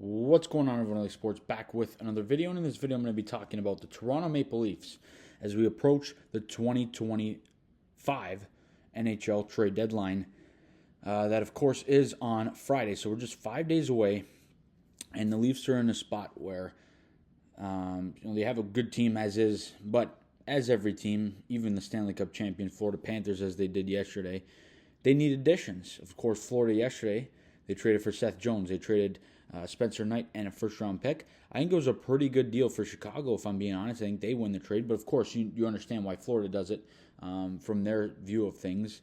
What's going on, everyone? LA Sports back with another video, and in this video I'm going to be talking about the Toronto Maple Leafs as we approach the 2025 NHL trade deadline. That, of course, is on Friday, so we're just 5 days away, and the Leafs are in a spot where they have a good team as is, but as every team, even the Stanley Cup champion Florida Panthers, as they did yesterday, they need additions. Of course, Florida yesterday, they traded for Seth Jones. They traded Spencer Knight and a first-round pick. I think it was a pretty good deal for Chicago, if I'm being honest. I think they win the trade, but of course, you understand why Florida does it from their view of things.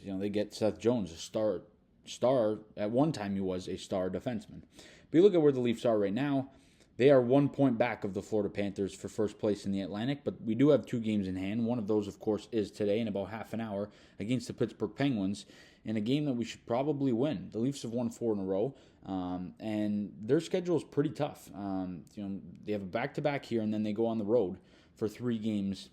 They get Seth Jones, a star. At one time, he was a star defenseman. But you look at where the Leafs are right now. They are 1 point back of the Florida Panthers for first place in the Atlantic, but we do have 2 games in hand. One of those, of course, is today in about half an hour against the Pittsburgh Penguins in a game that we should probably win. The Leafs have won 4 in a row, and their schedule is pretty tough. They have a back-to-back here, and then they go on the road for 3 games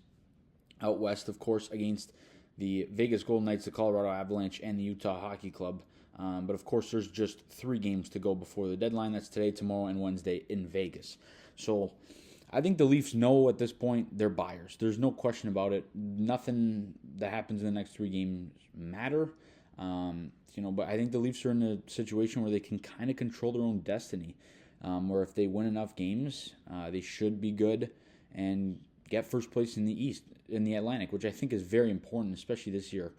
out west, of course, against the Vegas Golden Knights, the Colorado Avalanche, and the Utah Hockey Club. But of course, there's just 3 games to go before the deadline. That's today, tomorrow, and Wednesday in Vegas. So I think the Leafs know at this point they're buyers. There's no question about it. Nothing that happens in the next 3 games matter. But I think the Leafs are in a situation where they can kind of control their own destiny. Where if they win enough games, they should be good and get first place in the East, in the Atlantic, which I think is very important, especially this year,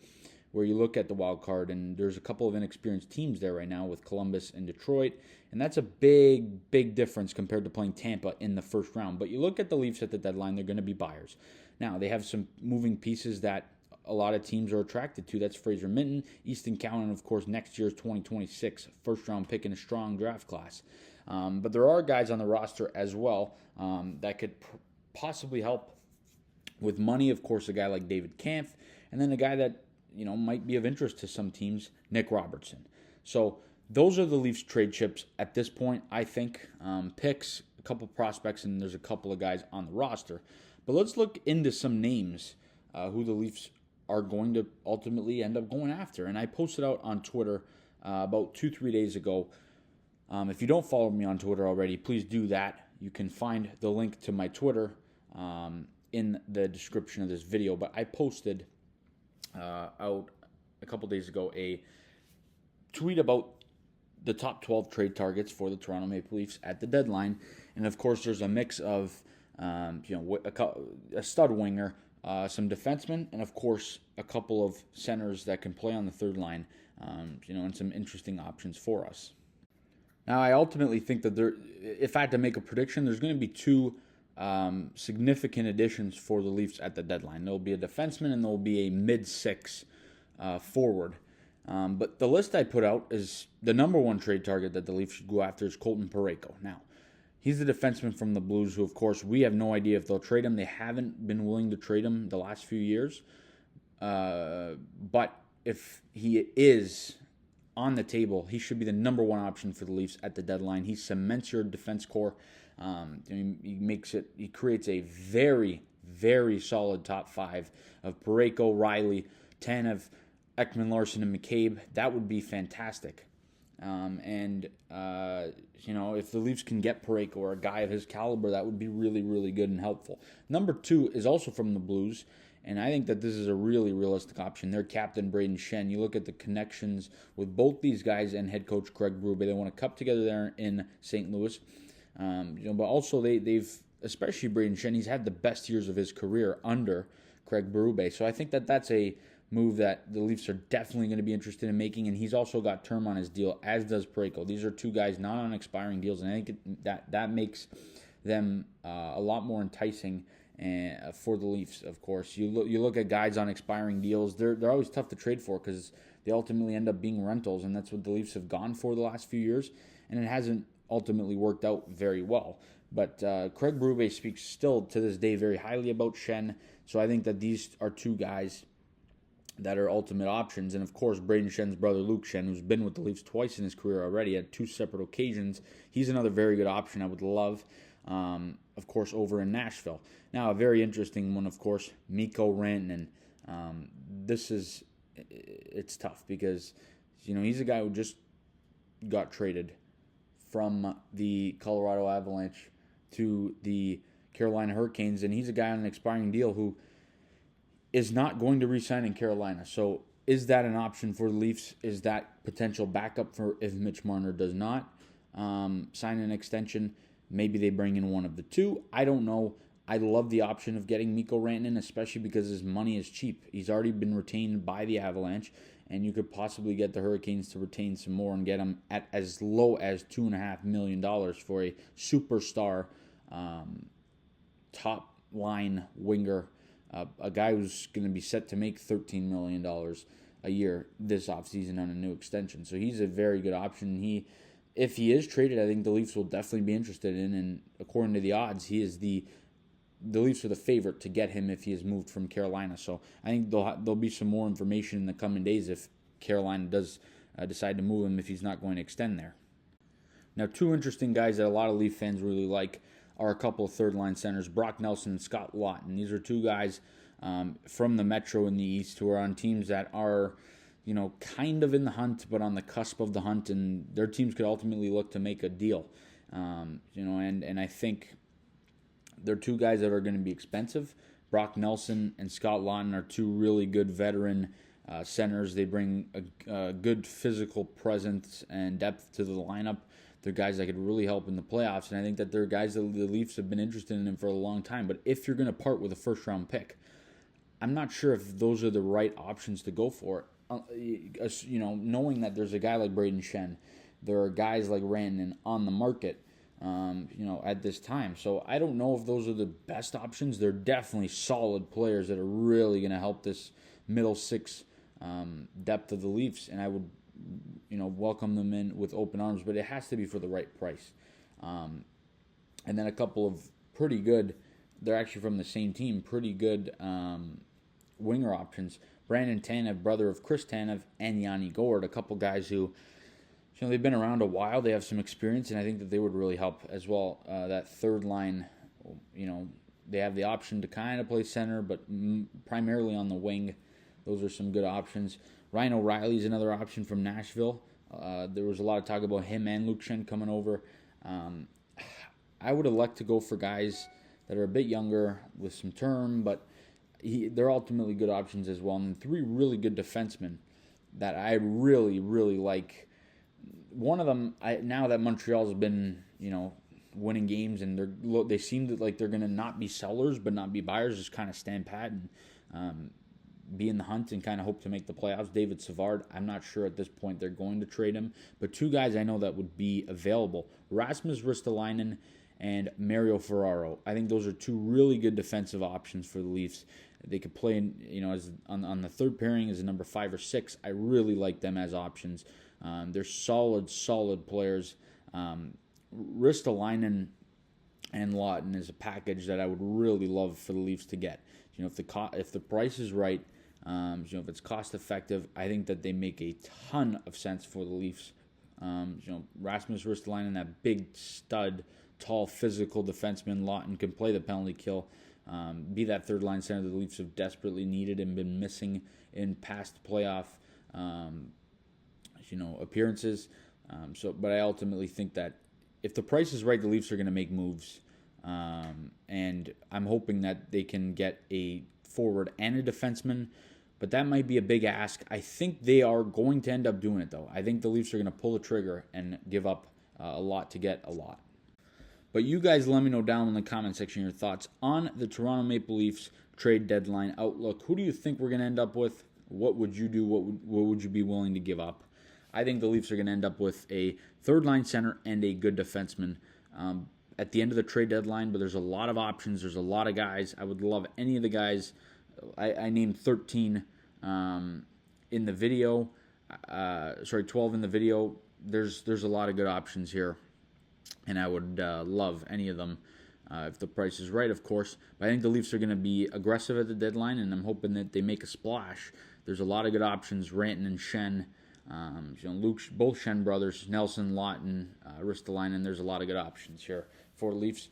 where you look at the wild card, and there's a couple of inexperienced teams there right now with Columbus and Detroit, and that's a big, big difference compared to playing Tampa in the first round. But you look at the Leafs at the deadline, they're going to be buyers. Now, they have some moving pieces that a lot of teams are attracted to. That's Fraser Minton, Easton Cowan, and, of course, next year's 2026 first-round pick in a strong draft class. But there are guys on the roster as well that could possibly help with money. Of course, a guy like David Kampf, and then a guy that might be of interest to some teams, Nick Robertson. So those are the Leafs trade chips at this point, I think. Picks, a couple prospects, and there's a couple of guys on the roster. But let's look into some names who the Leafs are going to ultimately end up going after. And I posted out on Twitter about 2-3 days ago. If you don't follow me on Twitter already, please do that. You can find the link to my Twitter in the description of this video. But I posted out a couple days ago a tweet about the top 12 trade targets for the Toronto Maple Leafs at the deadline. And of course, there's a mix of a stud winger, some defensemen, and of course a couple of centers that can play on the third line, and some interesting options for us. Now, I ultimately think that if I had to make a prediction, there's going to be 2 significant additions for the Leafs at the deadline. There will be a defenseman and there will be a mid-6 forward. But the list I put out is the number 1 trade target that the Leafs should go after is Colton Parayko. Now, he's the defenseman from the Blues who, of course, we have no idea if they'll trade him. They haven't been willing to trade him the last few years. But if he is on the table, he should be the number 1 option for the Leafs at the deadline. He cements your defense core. He creates a very, very solid top 5 of Parayko, Riley, 10 of Ekman, Larson, and McCabe. That would be fantastic. If the Leafs can get Parayko or a guy of his caliber, that would be really, really good and helpful. Number 2 is also from the Blues, and I think that this is a really realistic option. Their captain, Brayden Schenn. You look at the connections with both these guys and head coach Craig Berube. They won a cup together there in St. Louis. But also they've, especially Brayden Schenn, he's had the best years of his career under Craig Berube. So I think that that's a move that the Leafs are definitely going to be interested in making, and he's also got term on his deal, as does Parayko. These are 2 guys not on expiring deals, and I think that makes them a lot more enticing for the Leafs. Of course, you look at guys on expiring deals; they're always tough to trade for because they ultimately end up being rentals, and that's what the Leafs have gone for the last few years, and it hasn't ultimately worked out very well. But Craig Berube speaks still to this day very highly about Schenn, so I think that these are 2 guys that are ultimate options. And of course, Brayden Schenn's brother Luke Schenn, who's been with the Leafs twice in his career already at 2 separate occasions, he's another very good option I would love, of course, over in Nashville. Now, a very interesting one, of course, Mikko Rantanen. It's tough because he's a guy who just got traded from the Colorado Avalanche to the Carolina Hurricanes, and he's a guy on an expiring deal who is not going to re-sign in Carolina. So is that an option for the Leafs? Is that potential backup for if Mitch Marner does not sign an extension? Maybe they bring in one of the two. I don't know. I love the option of getting Mikko Rantanen, especially because his money is cheap. He's already been retained by the Avalanche, and you could possibly get the Hurricanes to retain some more and get him at as low as $2.5 million for a superstar top line winger, a guy who's going to be set to make $13 million a year this offseason on a new extension. So he's a very good option. If he is traded, I think the Leafs will definitely be interested in, and according to the odds, the Leafs are the favorite to get him if he is moved from Carolina. So I think there'll be some more information in the coming days if Carolina does decide to move him if he's not going to extend there. Now, two interesting guys that a lot of Leaf fans really like are a couple of third-line centers, Brock Nelson and Scott Laughton. These are two guys from the Metro in the East who are on teams that are, kind of in the hunt, but on the cusp of the hunt, and their teams could ultimately look to make a deal. And I think they're two guys that are going to be expensive. Brock Nelson and Scott Laughton are two really good veteran centers. They bring a good physical presence and depth to the lineup. They're guys that could really help in the playoffs, and I think that they're guys that the Leafs have been interested in for a long time. But if you're going to part with a first-round pick, I'm not sure if those are the right options to go for. Knowing that there's a guy like Braden Shen, there are guys like Rantanen on the market, at this time. So I don't know if those are the best options. They're definitely solid players that are really going to help this middle six depth of the Leafs, and I would welcome them in with open arms, but it has to be for the right price. And then a couple of pretty good, they're actually from the same team, pretty good winger options. Brandon Tanev, brother of Chris Tanev, and Yanni Gourde, a couple guys who, they've been around a while, they have some experience, and I think that they would really help as well. That third line, they have the option to kind of play center, but primarily on the wing. Those are some good options. Ryan O'Reilly is another option from Nashville. There was a lot of talk about him and Luke Schenn coming over. I would elect to go for guys that are a bit younger with some term, but they're ultimately good options as well. And three really good defensemen that I really, really like. One of them, now that Montreal's been, winning games, and they seem like they're going to not be sellers but not be buyers, just kind of stand pat and be in the hunt and kind of hope to make the playoffs. David Savard, I'm not sure at this point they're going to trade him, but two guys I know that would be available, Rasmus Ristolainen and Mario Ferraro. I think those are two really good defensive options for the Leafs. They could play as on the third pairing as a number 5 or 6. I really like them as options. They're solid players. Ristolainen and Laughton is a package that I would really love for the Leafs to get. If the price is right, if it's cost effective, I think that they make a ton of sense for the Leafs. Rasmus Ristolainen, that big stud, tall, physical defenseman. Laughton can play the penalty kill. Be that third line center that the Leafs have desperately needed and been missing in past playoff appearances. But I ultimately think that if the price is right, the Leafs are going to make moves. And I'm hoping that they can get a forward and a defenseman, but that might be a big ask. I think they are going to end up doing it, though. I think the Leafs are going to pull the trigger and give up a lot to get a lot. But you guys let me know down in the comment section your thoughts on the Toronto Maple Leafs trade deadline outlook. Who do you think we're going to end up with? What would you do? What would you be willing to give up? I think the Leafs are going to end up with a third-line center and a good defenseman at the end of the trade deadline, but there's a lot of options. There's a lot of guys. I would love any of the guys. I named 13 in the video. 12 in the video. There's a lot of good options here, and I would love any of them if the price is right, of course. But I think the Leafs are going to be aggressive at the deadline, and I'm hoping that they make a splash. There's a lot of good options. Rantanen and Schenn. Both Schenn brothers, Nelson, Laughton, Ristolainen. There's a lot of good options here for the Leafs.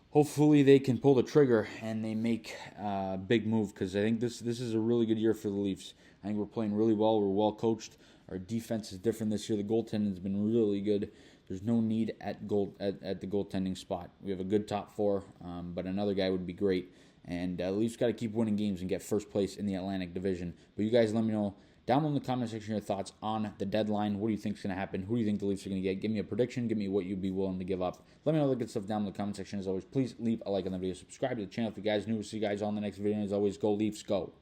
Hopefully they can pull the trigger and they make a big move, because I think this is a really good year for the Leafs. I think we're playing really well. We're well coached. Our defense is different this year. The goaltending has been really good. there's no need at the goaltending spot. We have a good top four, but another guy would be great. And the Leafs got to keep winning games and get first place in the Atlantic Division. But you guys let me know down below in the comment section your thoughts on the deadline. What do you think is going to happen? Who do you think the Leafs are going to get? Give me a prediction. Give me what you'd be willing to give up. Let me know the good stuff down in the comment section. As always, please leave a like on the video. Subscribe to the channel if you guys are new. See you guys on the next video. As always, go Leafs, go.